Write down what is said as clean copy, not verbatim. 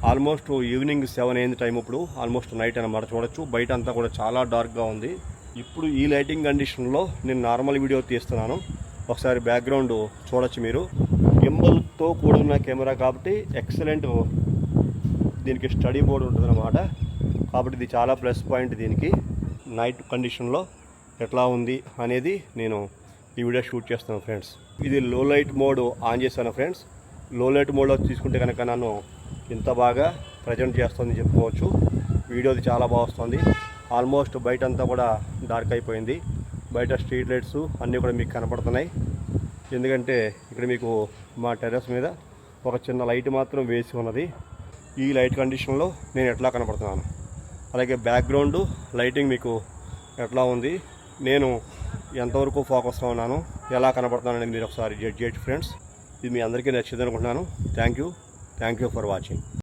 Almost evening 7 అయింది time. ఇప్పుడు almost night అన్నమాట. చూడొచ్చు బయట అంతా కూడా చాలా డార్క్గా ఉంది. ఇప్పుడు ఈ లైటింగ్ కండిషన్లో నేను నార్మల్ వీడియో తీస్తున్నాను. ఒకసారి బ్యాక్గ్రౌండ్ చూడొచ్చు మీరు. గింబల్తో కూడిన కెమెరా కాబట్టి ఎక్సలెంట్ దీనికి స్టడీ బోర్డు ఉంటుందన్నమాట. కాబట్టి ఇది చాలా ప్లస్ పాయింట్. దీనికి నైట్ కండిషన్లో ఎట్లా ఉంది అనేది నేను ఈ వీడియో షూట్ చేస్తున్నాను ఫ్రెండ్స్. ఇది లో లైట్ మోడ్ ఆన్ చేశాను ఫ్రెండ్స్. లో లైట్ మోడ్లో తీసుకుంటే కనుక నన్ను ఇంత బాగా ప్రజెంట్ చేస్తుంది చెప్పుకోవచ్చు. వీడియోది చాలా బాగా వస్తుంది. ఆల్మోస్ట్ బయట అంతా కూడా డార్క్ అయిపోయింది. బయట స్ట్రీట్ లైట్స్ అన్నీ కూడా మీకు కనపడుతున్నాయి. ఎందుకంటే ఇక్కడ మీకు మా టెర్రస్ మీద ఒక చిన్న లైట్ మాత్రం వేసి ఉన్నది. ఈ లైట్ కండిషన్లో నేను ఎట్లా కనపడుతున్నాను, అలాగే బ్యాక్గ్రౌండ్ లైటింగ్ మీకు ఎట్లా ఉంది, నేను ఎంతవరకు ఫోకస్లో ఉన్నాను, ఎలా కనపడుతున్నాను అనేది మీరు ఒకసారి జడ్జ్ చేయొచ్చు ఫ్రెండ్స్. ఇది మీ అందరికీ నచ్చింది అనుకుంటున్నాను. Thank you for watching.